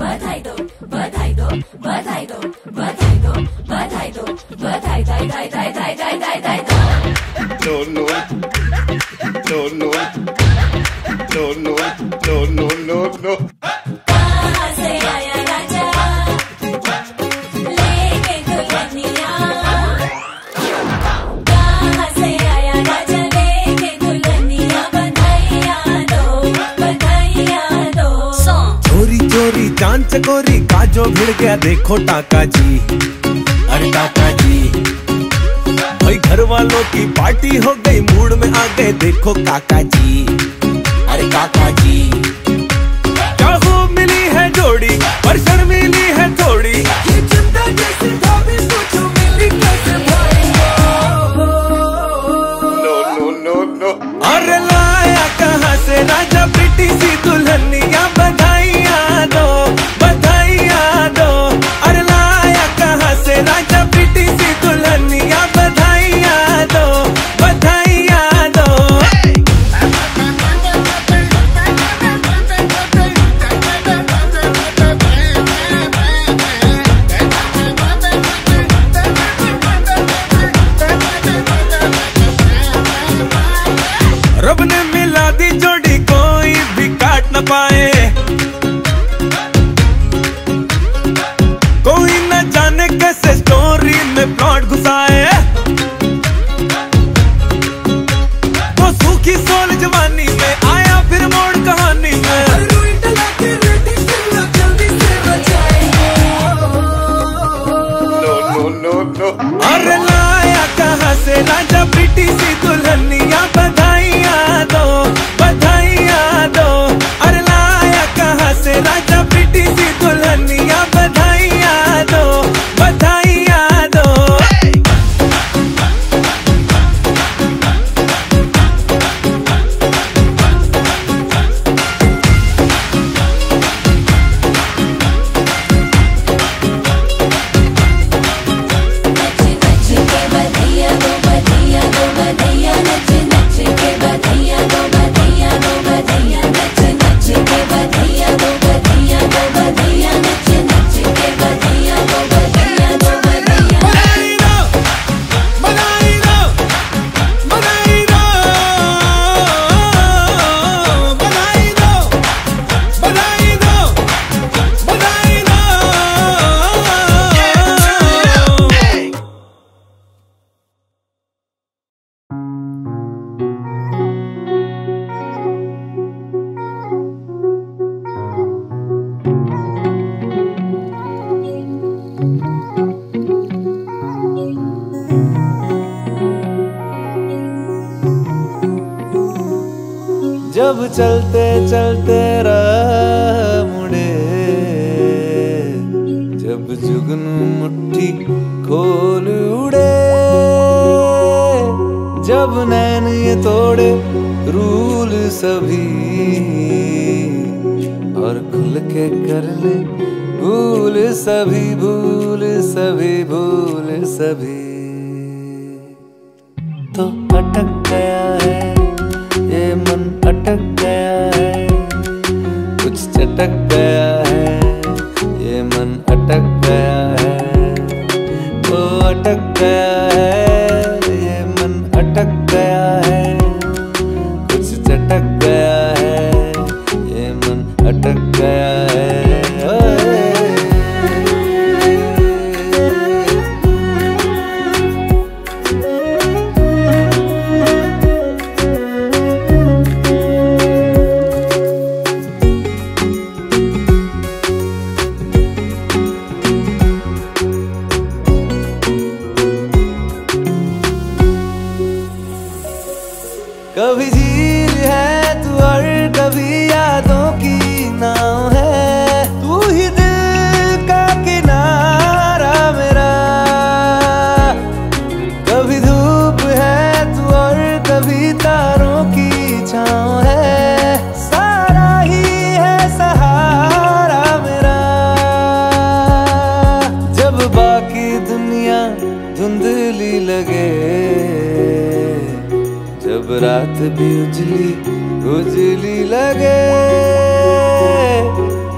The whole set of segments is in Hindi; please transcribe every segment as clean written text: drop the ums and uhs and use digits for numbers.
बधाई दो, बधाई दो, बधाई दो, बधाई दो, बधाई दो, बधाई दाई दाई दाई दाई दाई दाई दाई दो। No no no no no no no no no no। कहाँ से आया राजा लेके दुल्हनिया, कहाँ से आया राजा लेके दुल्हनिया, बधाइयाँ दो, बधाइयाँ दो। चोरी चोरी चांद चकोरी काजो भिड़ गया देखो टाका जी, अरे टाका जी। भाई घर वालों की पार्टी हो गई मूड में आ गए देखो काका जी, अरे काका जी। क्या खूब मिली है जोड़ी पर शर्मीली है थोड़ी, ये चंदा जैसी भाभी सोचो मिली कैसे भाई। No no no no। अरे लाया कहाँ से राजा प्रीति सी दुल्हनिया, बधाइयाँ दो, बधाइयाँ दो। अरे लाया कहाँ से राजा प्रीति सी दुल्हनिया, बधाइयाँ दो, बधाइयाँ दो। रब ने मिला दी जोड़ी कोई भी काट न पाए, कोई न जाने कैसे स्टोरी में प्लॉट घुसाए। वो सूखी सोल जवानी में आया फिर मोड़ कहानी में, No no no no। अरे लाया कहाँ से राजा प्रीति सी दुल्हनिया, बधाइयाँ दो, बधाइयाँ दो। अरे लाया कहाँ से राजा प्रीति सी दुल्हनिया, बधाइयाँ दो, बधाइयाँ दो। नच नच के बधाइयाँ दो, बधाइयाँ दो, बधाइयाँ। नच नच के बधाइयाँ दो, बधाइयाँ दो, बधाइयाँ। नच नच के बधाइयाँ दो, बधाइयाँ दो, बधाइयाँ। नच नच के बधाइयाँ दो, बधाइयाँ दो, बधाइयाँ। बधाई दो, बधाई दो, बधाई दो, बधाई दो, बधाई दो, बधाई दो। जब चलते चलते राह मुड़े, जब जुगनू मुट्ठी खोल उड़े, जब नैन ये तोड़े रूल सभी, और खुल के कर ले भूल सभी, भूल सभी, भूल सभी। तो अटक गया है ये मन, अटक गया है कुछ चटक गया है, ये मन अटक गया है। तो अटक गया है ये मन, अटक गया है कुछ चटक गया है, ये मन अटक गया है। कभी झील है तू और कभी यादों की नाव है, तू ही दिल का किनारा मेरा। कभी धूप है तू और कभी तारों की छाँव है, सारा ही है सहारा मेरा। जब बाकी दुनिया धुंधली लगे, जब रात भी उजली उजली लगे,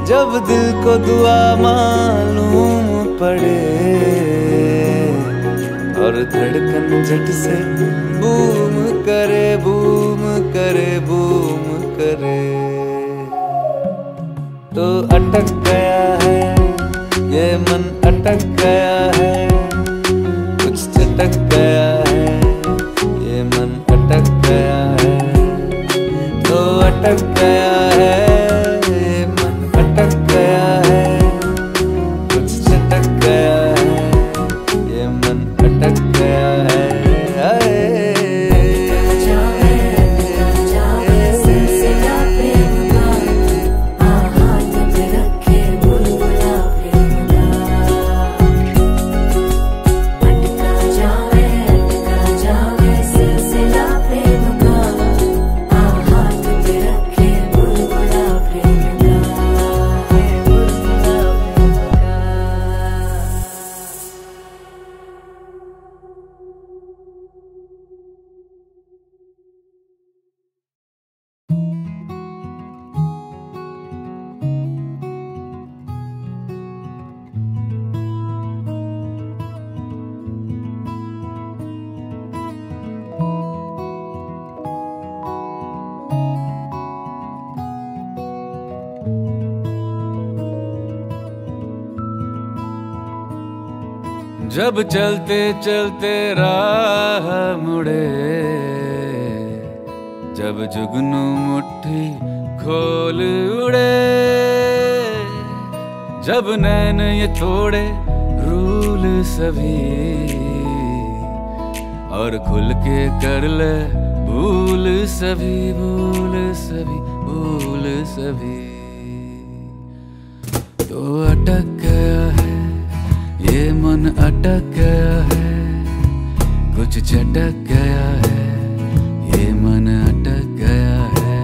जब दिल को दुआ मालूम पड़े और धड़कन झट से बूम करे बूम करे बूम करे, तो अटक गया है ये मन, अटक गया है, कुछ चटक गया है ये मन, अटक गया है, तो अटक गया है ये मन, अटक गया है, कुछ चटक गया है ये मन, अटक गया है। जब चलते चलते राह मुड़े, जब जुगनू मुट्ठी खोल उड़े, जब नैन ये थोड़े रूल सभी और खुल के कर ले भूल सभी, भूल सभी, भूल सभी, तो अटक गया है ये मन, अटक गया है, कुछ चटक गया है ये मन, अटक गया है,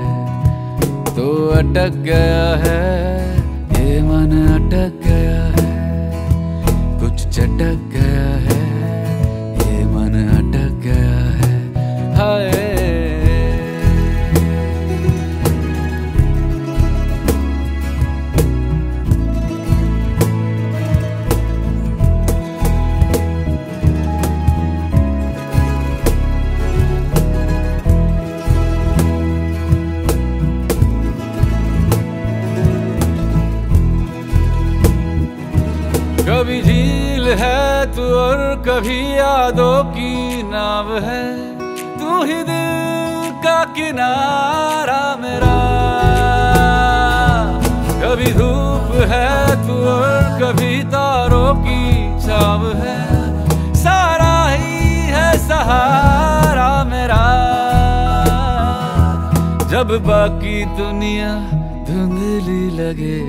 तो अटक गया है ये मन, अटक गया है, कुछ चटक गया है ये मन, अटक गया है। हाय कभी झील है तू और कभी यादों की नाव है, तू ही दिल का किनारा मेरा, कभी धूप है तू और कभी तारों की छाव है, सारा ही है सहारा मेरा, जब बाकी दुनिया धुंधली लगे,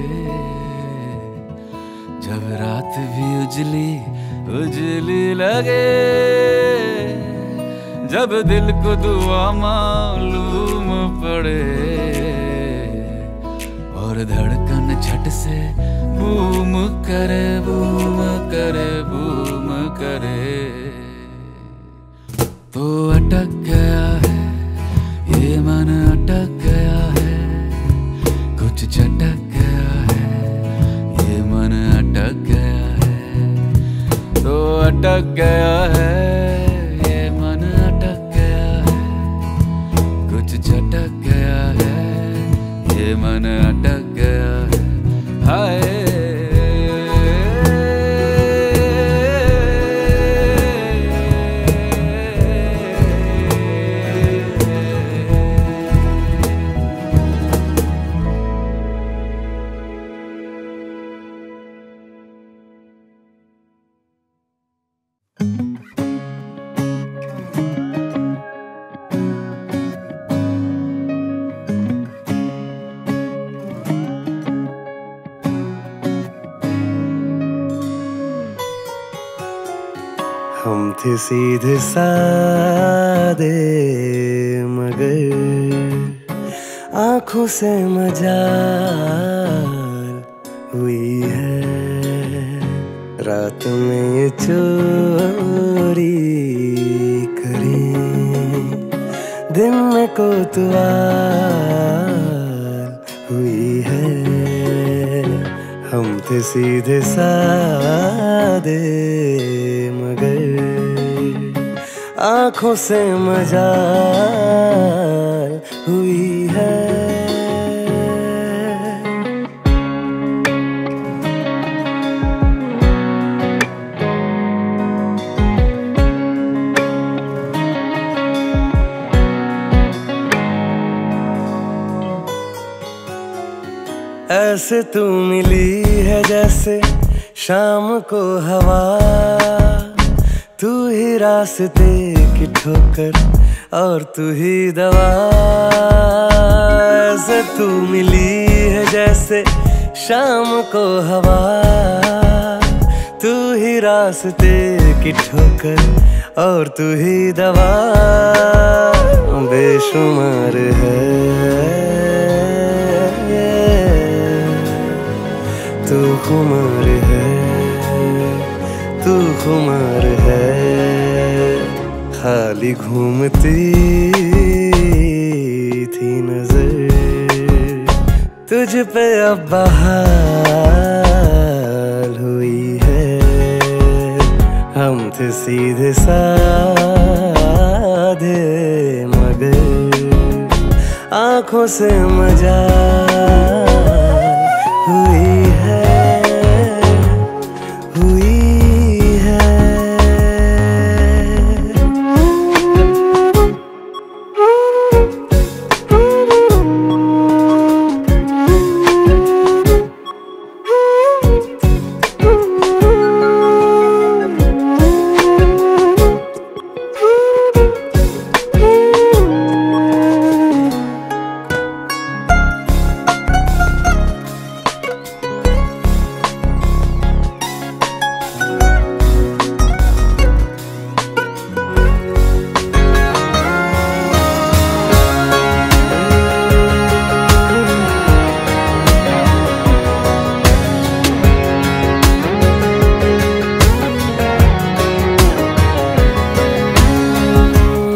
जब रात भी उजली उजली लगे, जब दिल को दुआ मालूम पड़े और धड़कन झट से बूम करे बूम करे बूम करे, तो अटक गया है ये मन, अटक गया है, कुछ चटक गया है ये मन, अटक गया है, तो अटक गया है ये मन, अटक गया है, कुछ चटक गया है ये मन, अटक गया है। हाय हम थे सीधे सादे मगर आँखों से मजाल हुई है, रात में ये चोरी करें, दिन में कोतवाल हुई है। हम थे सीधे सादे मगर आंखों से मजाल हुई है। ऐसे तू मिली है जैसे शाम को हवा, तू ही रास्ते की ठोकर और तू ही दवा। ऐसे तू मिली है जैसे शाम को हवा, तू ही रास्ते की ठोकर और तू ही दवा। बेशुमार है तू खुमार है, तू खुमार है। खाली घूमती थी नजर तुझ पे अब बहाल हुई है। हम थे सीधे साधे मगर आंखों से मजाल हुई है, हुई है।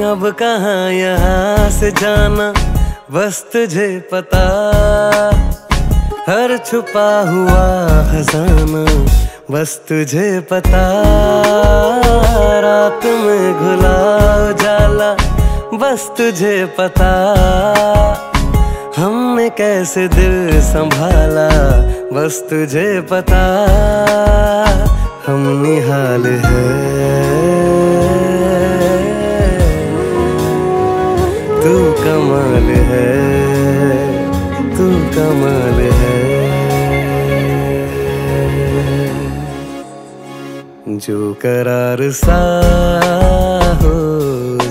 अब कहाँ यहाँ से जाना बस तुझे पता, हर छुपा हुआ खजाना बस तुझे पता। रात में घुला उजाला बस तुझे पता, हमने कैसे दिल संभाला बस तुझे पता। हम निहाल है तू कमाल है, तू कमाल है। जो करार सा हो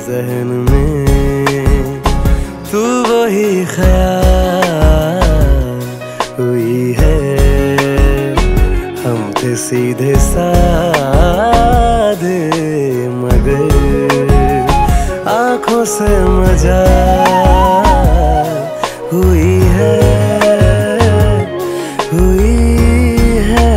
ज़हन में तू वही ख्याल हुई है। हम थे सीधे साधे मगर आंखों से मजाल हुई है, हुई है।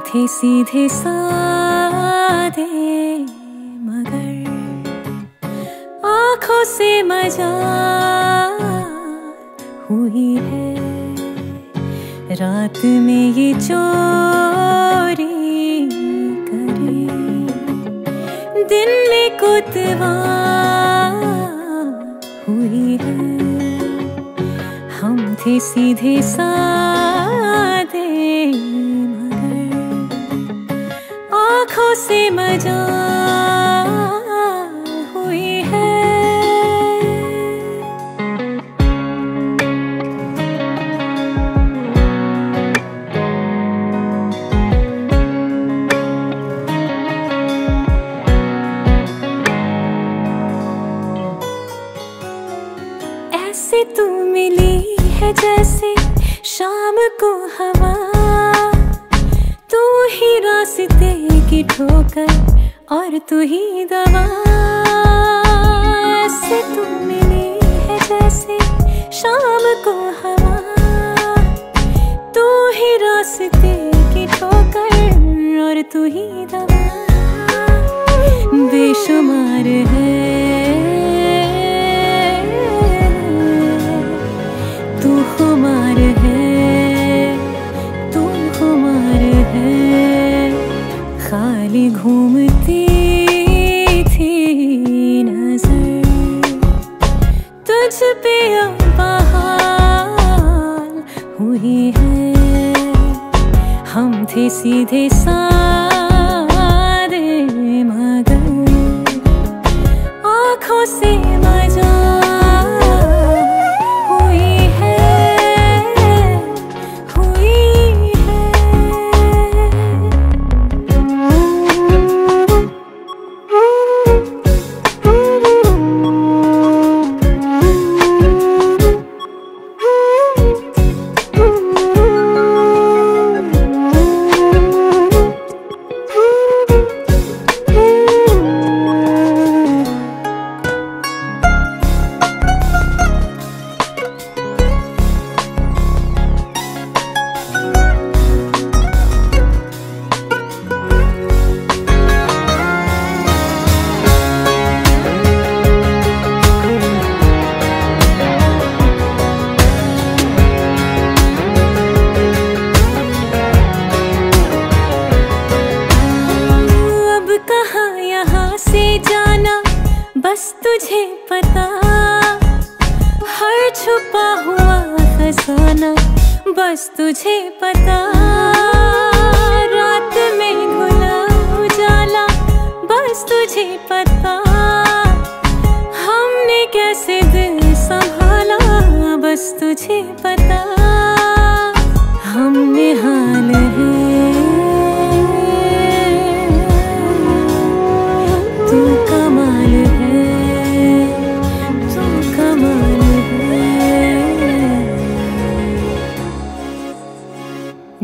थे सीधे साधे मगर आँखों से मजाल हुई है। रात में ये चोरी करे, दिन में कोतवाल हुई है। हम थे सीधे साधे आँखों से मजाल हुई है। ऐसे तू मिली है जैसे शाम को हवा, तू ही रास्ते की ठोकर और तू ही दवा, ऐसे तू मिली है जैसे शाम को हवा। तू ही रास्ते की ठोकर और तू ही दवा, बेशुमार है तू खुमार है, तू खुमार है। खाली घूमती थी नजर तुझ पे अब बहाल हुई है। हम थे सीधे साधे मगर आँखों से मजाल हुई है, हुई है। बस तुझे पता, हर छुपा हुआ फसाना बस तुझे पता। रात में घुला उजाला बस तुझे पता। हमने कैसे दिल संभाला बस तुझे पता। हमने हाल है तू कमाल है, तू कमाल है।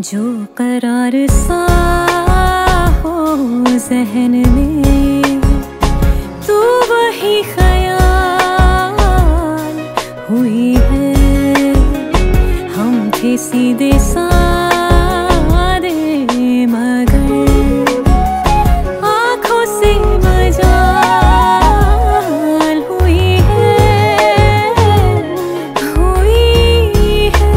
जो करार सा हो ज़हन में तू वही ख्याल हुई है। हम थे सीधे साधे मगर आँखों से मजाल हुई है, हुई है।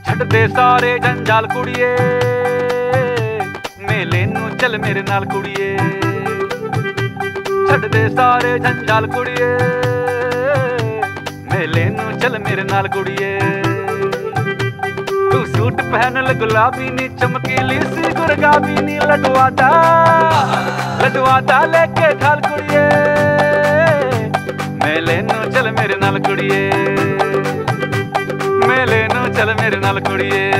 ਛੱਡ ਦੇ ਸਾਰੇ ਜੰਜਾਲ ਕੁੜੀਏ, ਮੇਲੇ ਨੂੰ ਚੱਲ ਮੇਰੇ ਨਾਲ ਕੁੜੀਏ। ਛੱਡ ਦੇ ਸਾਰੇ ਜੰਜਾਲ ਕੁੜੀਏ, ਮੇਲੇ ਨੂੰ ਚੱਲ ਮੇਰੇ ਨਾਲ ਕੁੜੀਏ। ਤੂੰ ਸੂਟ ਪਹਿਨ ਲੈ ਗੁਲਾਬੀ ਨੀ ਚਮਕੀਲੀ ਸੀ ਗੁਰਗਾਬੀ ਨੀ ਲਡਵਾਦਾ ਲੈ ਕੇ ਠਾਲ ਕੁੜੀਏ। ਮੇਲੇ ਨੂੰ ਚੱਲ ਮੇਰੇ ਨਾਲ ਕੁੜੀਏ, ਮੇਲੇ ਨੂੰ ਚੱਲ ਮੇਰੇ ਨਾਲ ਕੁੜੀਏ।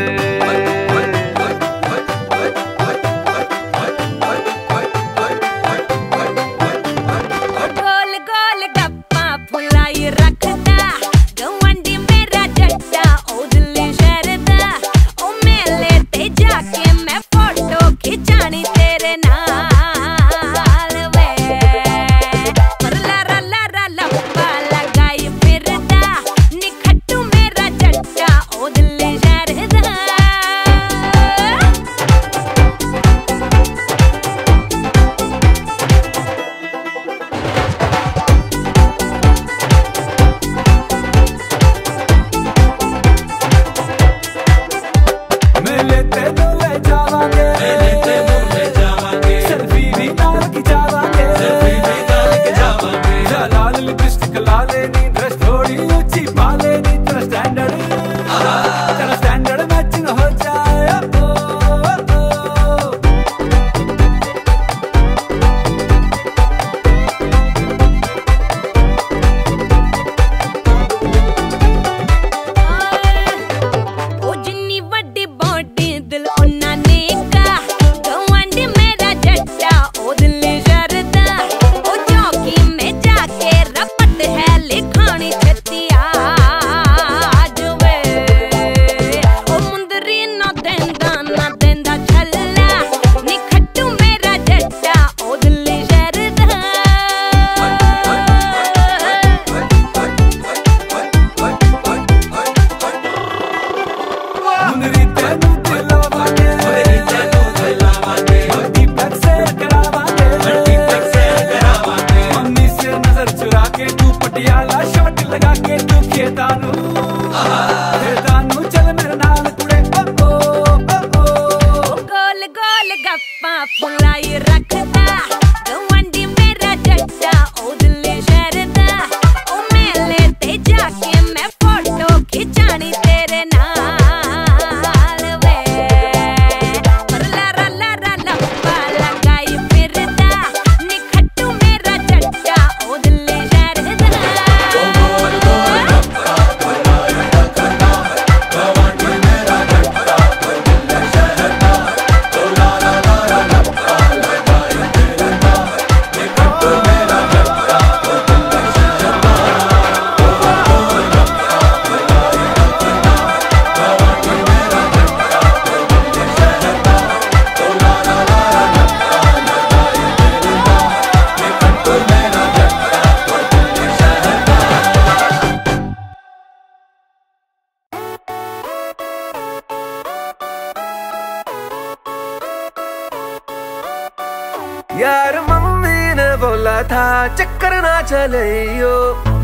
यार मम्मी ने बोला था चक्कर ना चलियो,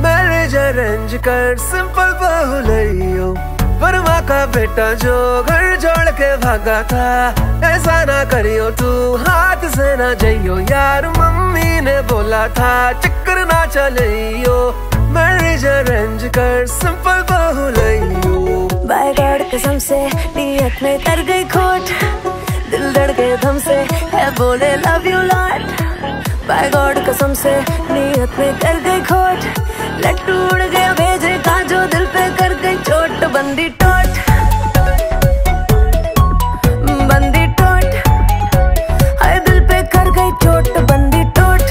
मैरिज अरेंज कर सिंपल बहुलियो। वर्मा का बेटा जो घर छोड़ के भागा था, ऐसा ना करियो तू हाथ से ना जाइयो। यार मम्मी ने बोला था चक्कर ना चलियो, मैरिज अरेंज कर सिंपल बहुलियो। बाय गॉड कसम से नियत में कर गई खोट, दिल धड़के धम से है बोले love you lot. By God कसम से नियत में कर गई खोट, लट्टू उड़ गया भेजे का जो दिल पे कर गई चोट। बंदी टोट बंदी टोट, हाय दिल पे कर गई चोट। बंदी टोट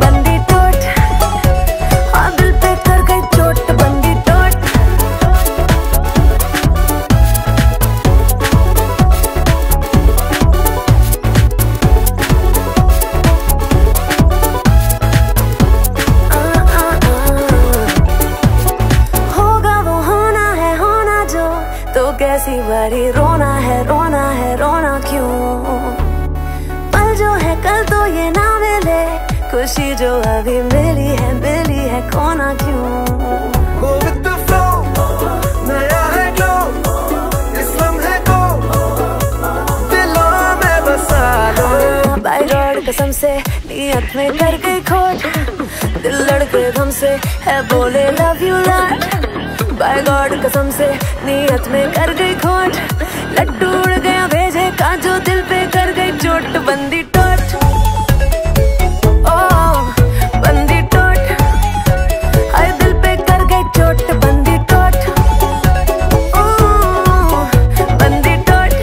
बंदी टोट, हाँ दिल पे कर गई चोट। बंदी टोट कैसी बारी रोना है रोना क्यों। पल जो है कल तो ये ना मिले, खुशी जो अभी मिली है खोना क्यों। Go with the flow, नया है glow, इस लम्हे को दिलों में बसा लो। बाय गॉड कसम से नियत में कर गई खोट, दिल लड़के धम से है बोले love you lot. By God कसम से नियत में कर गई खोट, लड्डू उड़ गया भेजे का जो दिल पे कर गई चोट। बंदी टोट ओ बंदी टोट, हाय दिल पे कर गई चोट। बंदी टोट ओ बंदी टोट,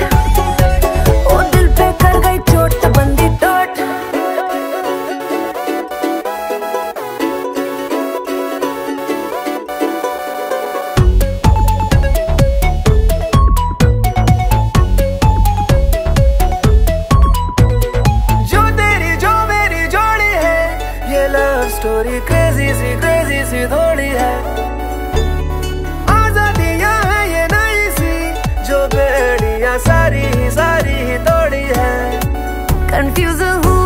ओ दिल पे कर गई चोट। बंदी टोट स्टोरी क्रेजी सी थोड़ी है, आजादियां है ये नई सी, जो बेड़ियां सारी ही तोड़ी है। कंफ्यूज हूँ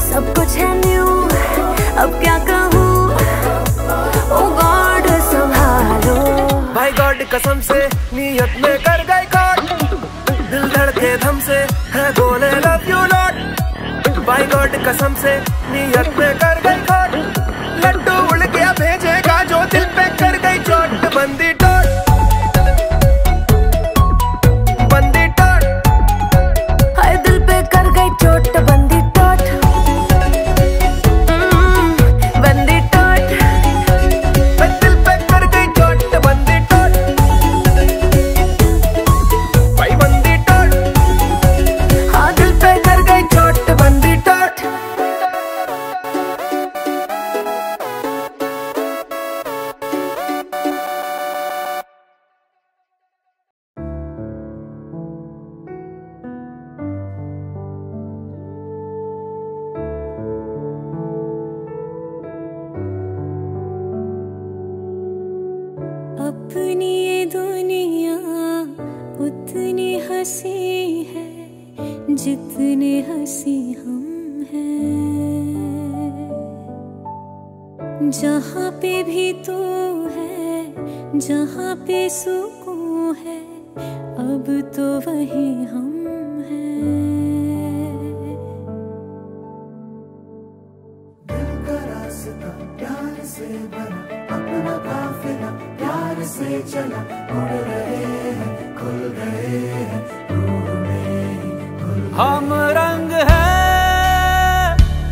सब कुछ है न्यू, अब क्या कहूँ ओ गॉड संभालो। भाई गॉड कसम से नियत में कर गई खोट, दिल धड़के धम से है बोले लव यू लॉट। भाई गॉड कसम से नियत में कर गई खोट, लड्डू उड़ गया भेजेगा जो दिल पे कर गई चोट। बंदी टोट बंदी टोट, हाय दिल पे कर गई चोट। बंदी टोट बंदी टोट, दिल पे कर गई चोट। बंदी टोट भाई बंदी टोट, हाँ दिल पे कर गई चोट। बंदी टोट अपनी ये दुनिया उतनी हंसी है जितने हंसी हम हैं। जहाँ पे भी तू है, जहाँ पे सुकून है, अब तो वही हम हैं। दिल का रास्ता प्यार से बना, अपना काफिला प्यार से चला, उड़ रहे हैं खुल गए हैं रूह में खुल। हम रंग है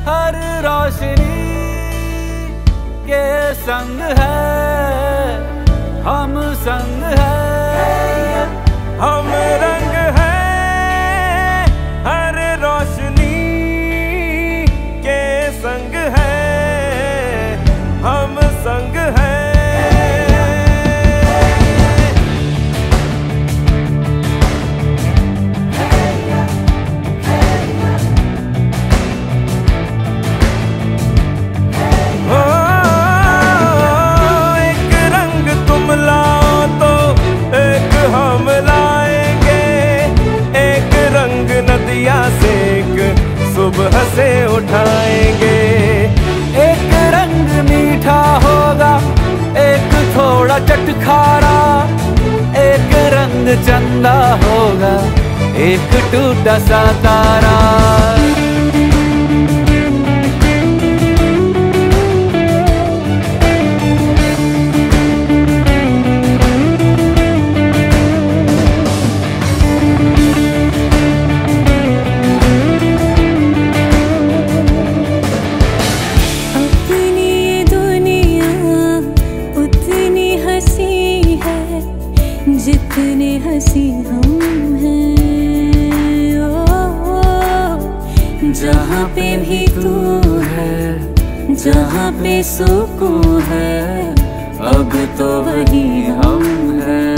हर रोशनी के संग है, हम संग है। हम रंग है हर रोशनी के संग है, हम संग है। एक रंग तुम लाओ तो उठाएंगे। एक रंग मीठा होगा, एक थोड़ा चटखारा, एक रंग चंदा होगा, एक टूटा सा तारा। जितने हंसी हम हैं, जहाँ पे भी तू है, जहाँ पे सुकून है, अब तो वही हम हैं।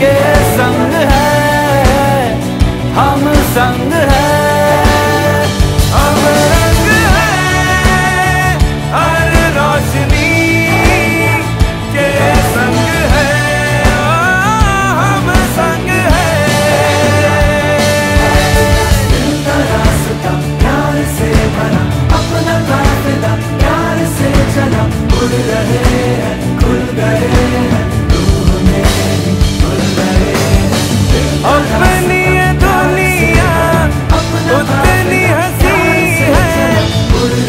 के संग है, हम संग है, हम रंग है, हर रोशनी के संग है, हम संग है। दिल का रास्ता प्यार से भरा, अपना काफिला प्यार से चला, उड़ रहे हैं, खुल गए हैं, अपनी दुनिया उतनी हंसी है,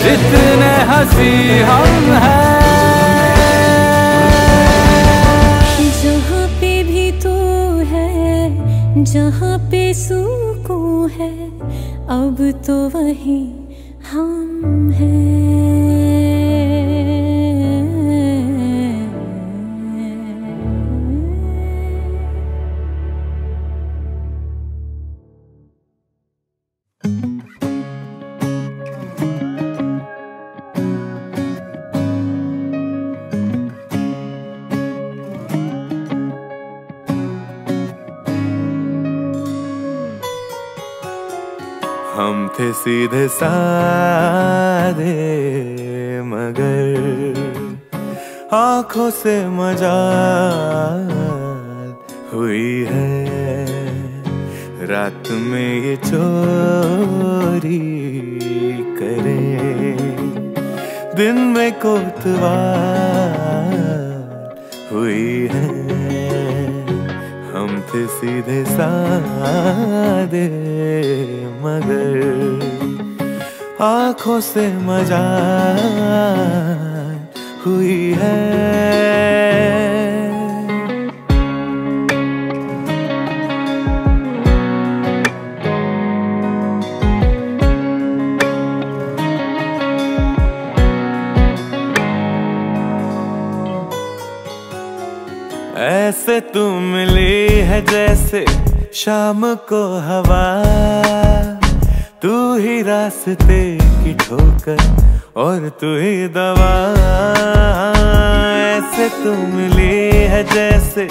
जितने हंसी हम हैं। जहाँ पे भी तू है, जहाँ पे सुकून है, अब तो वही हम हैं। हम थे सीधे साधे मगर आंखों से मजाल हुई है। रात में ये चोरी करें, दिन में कोतवाल हुई है। हम थे सीधे साधे मगर आंखों से मजाल हुई है। ऐसे तू मिली है जैसे शाम को हवा, तू ही रास्ते की ठोकर और तू ही दवा। ऐसे तू मिली है जैसे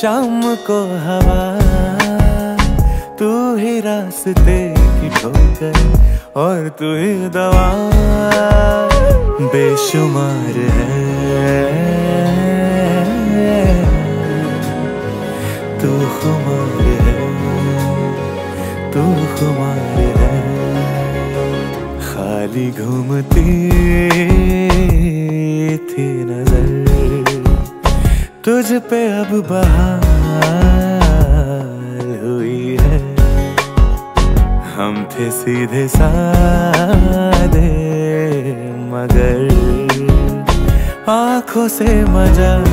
शाम को हवा, तू ही रास्ते की ठोकर और तू ही दवा। बेशुमार है तू खुमार है, तू खुमार है। खाली घूमती थी नजर, तुझ पे अब बहार हुई है। हम थे सीधे साधे मगर आंखों से मजाल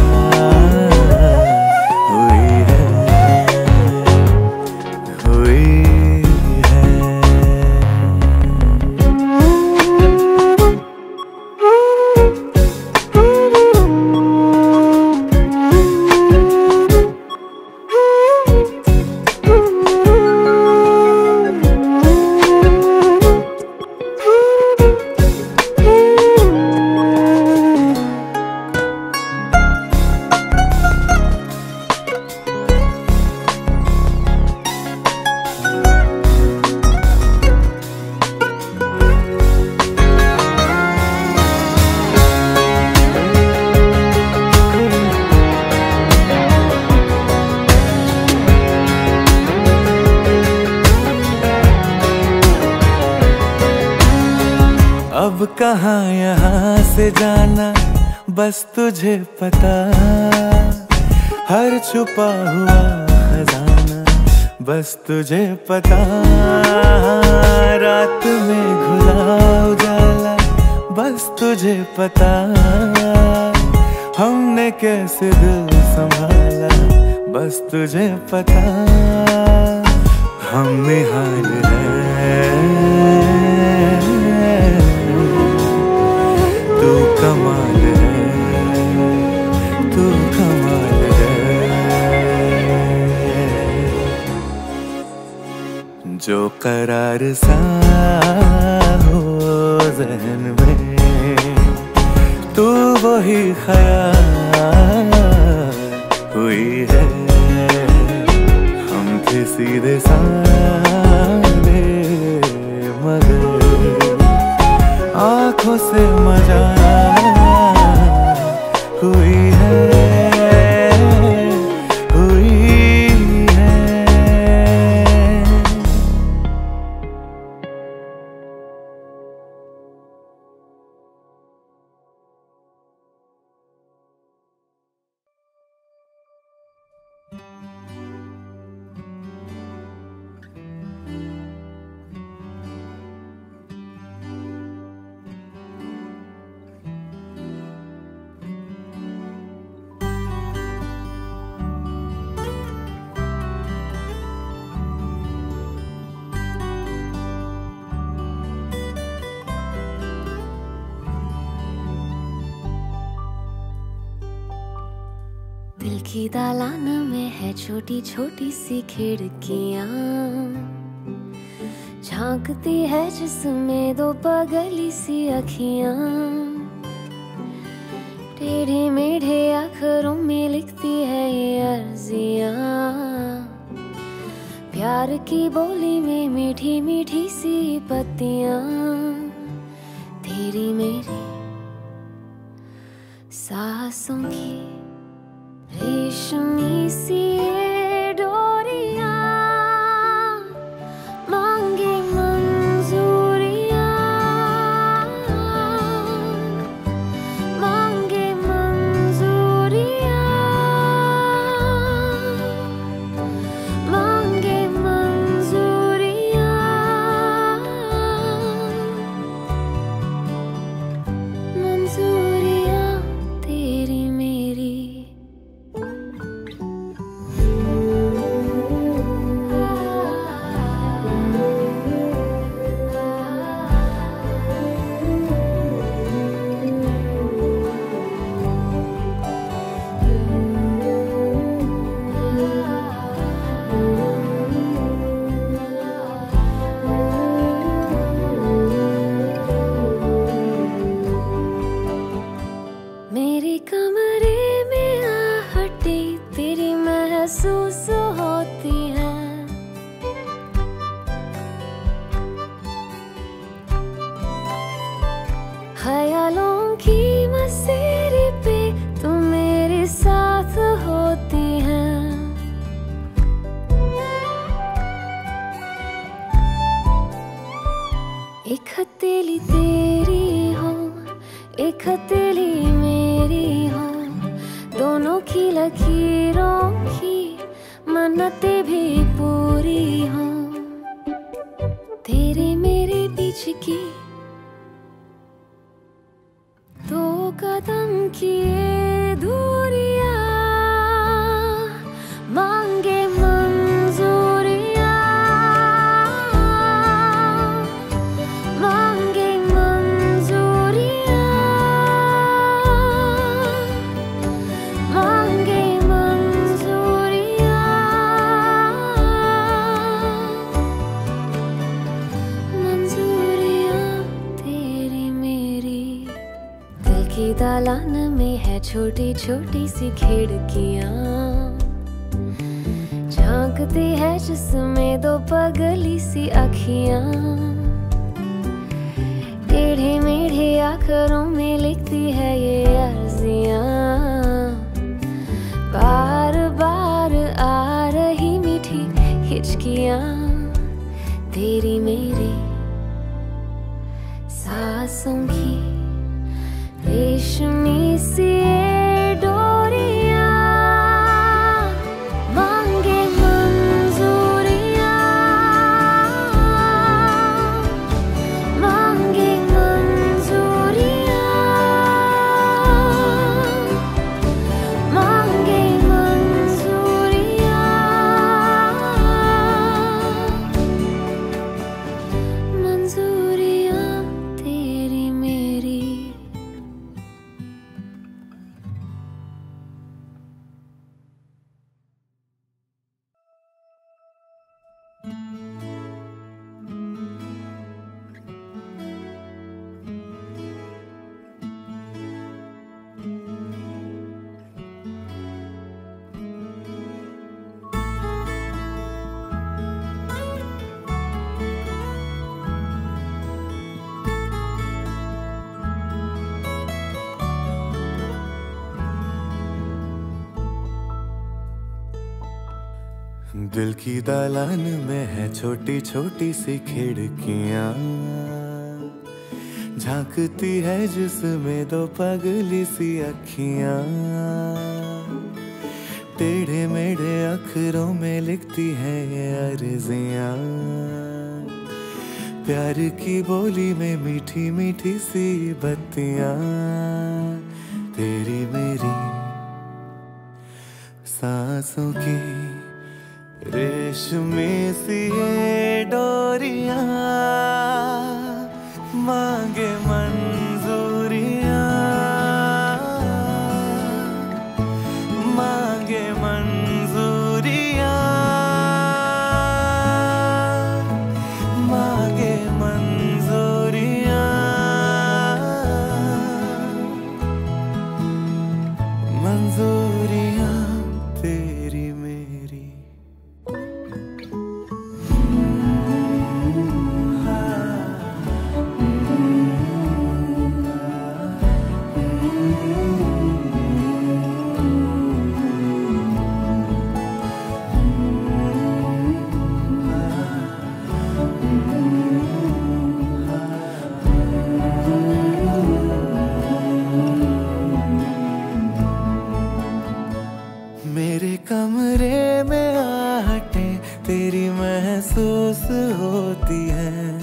अब कहाँ यहाँ से जाना बस तुझे पता, हर छुपा हुआ खजाना बस तुझे पता। रात में घुला उजाला बस तुझे पता, हमने कैसे दिल संभाला बस तुझे पता। हम निहाल है तू कमाल है, तू कमाल है। जो करार सा हो ज़हन में तू वही ख्याल हुई है। हम थे सीधे साधे मगर आँखों से मजा हुई है, हुई है। दिल की दालान में है छोटी छोटी सी खिड़कियाँ, झांकती है जिसमें दो पगली सी अखियाँ। टेढ़े मेढ़े अक्षरों में लिखती है ये अर्जियाँ, प्यार की बोली में मीठी मीठी सी पत्तियाँ। तेरी मेरी सांसों की रेशमी सी ये डोरियां मांगे मंजूरियां, मांगे मंजूरियां, मांगे मंजूरियां। मंजूरियां तेरी मेरी मेरे कमरे में आहटें तेरी महसूस होती हैं। ख्यालों की मसेरी पे तुम मेरे साथ होती हैं। एक हथेली तेरी हो, एक हथेली मेरी हो, दोनों की लकीरों की मन्नतें भी पूरी हो। तेरे मेरे बीच की दो कदम की ये दूरियां मांगे मंजूरियां, मांगे मंजूरियां, मांगे मंजूरियां। मंजूरियां तेरी मेरी दिल की दालान में है छोटी छोटी सी खिड़कियाँ, झांकती है जिसमें दो पगली सी अखियाँ। टेढ़े मेढ़े अक्षरों में लिखती है ये अर्जियाँ, बार बार आ रही मीठी हिचकियाँ। तेरी मेरी सांसों दिल की दालान में है छोटी छोटी सी खिड़कियां, झांकती है जिसमें दो पगली सी अखियां, टेढ़े मेढ़े अखरों में लिखती है ये अर्जियां, प्यार की बोली में मीठी मीठी सी बत्तियां, तेरी मेरी सांसों की रेशमी सी ये डोरियां, मांगे मंजूरियां, मांगे मंजूरियां, मांगे मंजूरियां, मंजूरियां तेरी मेरी। मेरे कमरे में आहटें तेरी महसूस होती हैं,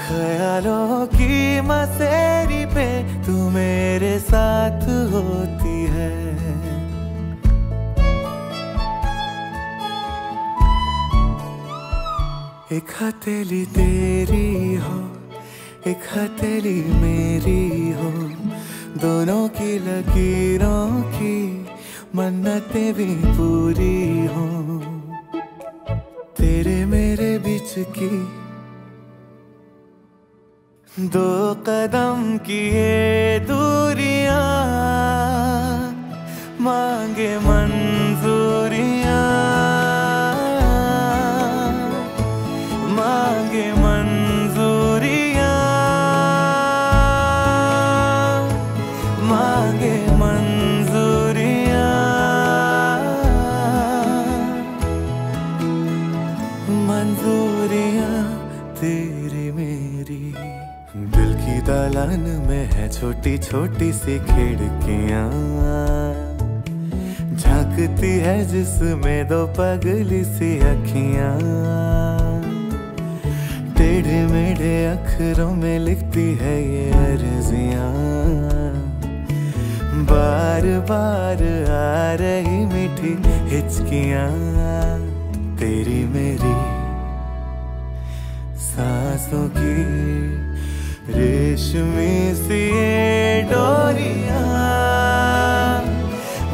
ख्यालों की मसेरी पे तू मेरे साथ होती है, एक हथेली तेरी हो एक हथेली मेरी हो, दोनों की लकीरों की मन्नतें भी पूरी हो, तेरे मेरे बीच की दो कदम की ये दूरियां, मांगे मंजूरियां, मांगे मंजूरियां, मांगे मंजूरियां, मंजूरियां तेरी मेरी। दिल की दालान में है छोटी छोटी सी खिड़कियां, झांकती है जिसमें दो पगली सी अखियां, टेढ़े मेढ़े अखरों में लिखती है ये अर्जियां, बार बार आ रही मीठी हिचकियां, तेरी मेरी सांसों की रेशमी सी ये डोरियां,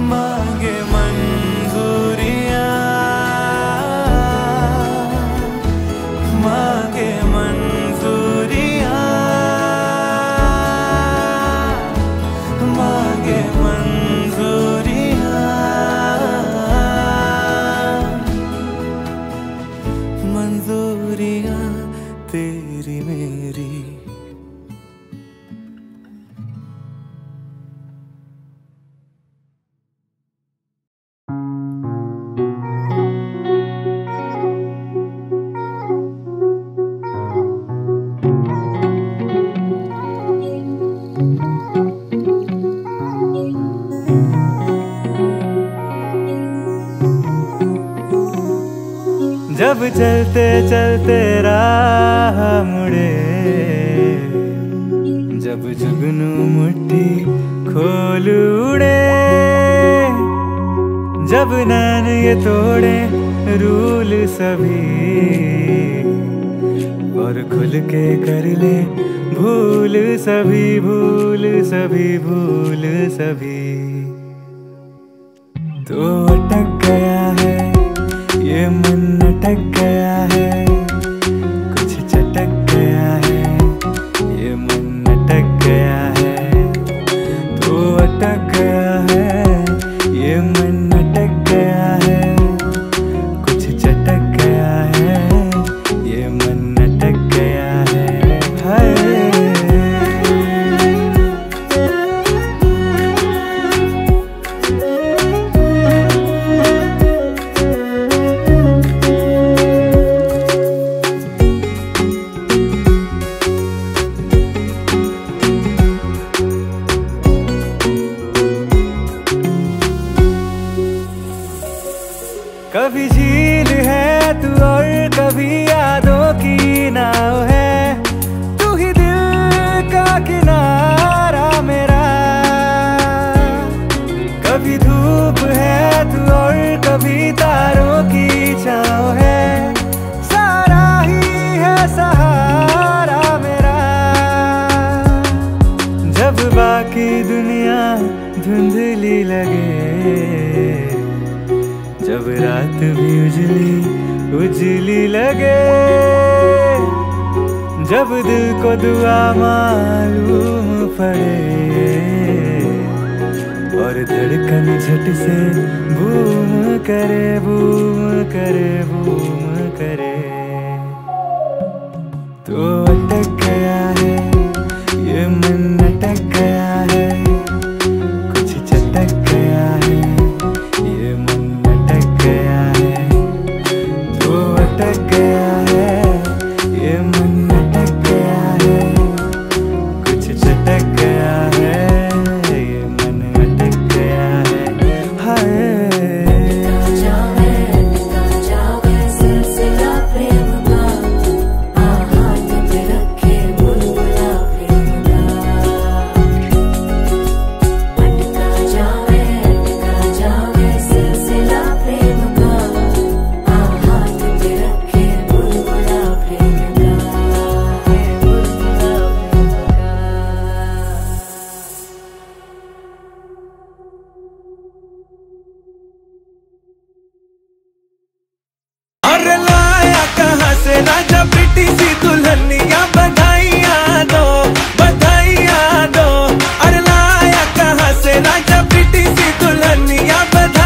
मांगे मंजूरियां, मांगे मंजूरियां, मांगे मंजूरियां, मंजूरियां तेरी मेरी। जब चलते चलते राह मुड़े, जब जुगनू मुट्ठी खोल उड़े, जब नैन ये तोड़े रूल सभी, और खुल के कर ले भूल सभी, भूल सभी, भूल सभी। तो अटक गया है ये मन, अटक गया है कुछ चटक गया है, ये मन अटक गया है, तो अटक गया है ये मन, अटक गया है कुछ चटक गया है, ये मन अटक गया है। हाय धुंधली लगे, जब रात भी उजली उजली लगे, जब दिल को दुआ मालूम पड़े और धड़कन झट से बूम करे बूम करे बूम करे। तो अटक गया है ये मन, अटक गया है, कुछ चटक गया है ये मन, अटक गया है। तो अटक गया है ये मन, अटक गया है, कुछ चटक गया है ये मन, अटक गया है। हाय सिलसिला प्रेम का, हाथ पे रखे बुलबुला प्रेम का। अटका जावे सिलसिला प्रेम का, हाथ पे रखे बुलबुला प्रेम का, बुलबुला प्रेम का। और लाया कहाँ से राजा बेटी सी दुल्हनिया, बधाइयाँ दो बधाइयाँ दो। और लाया कहाँ से राजा बेटी सी दुल्हनिया, बधाइयाँ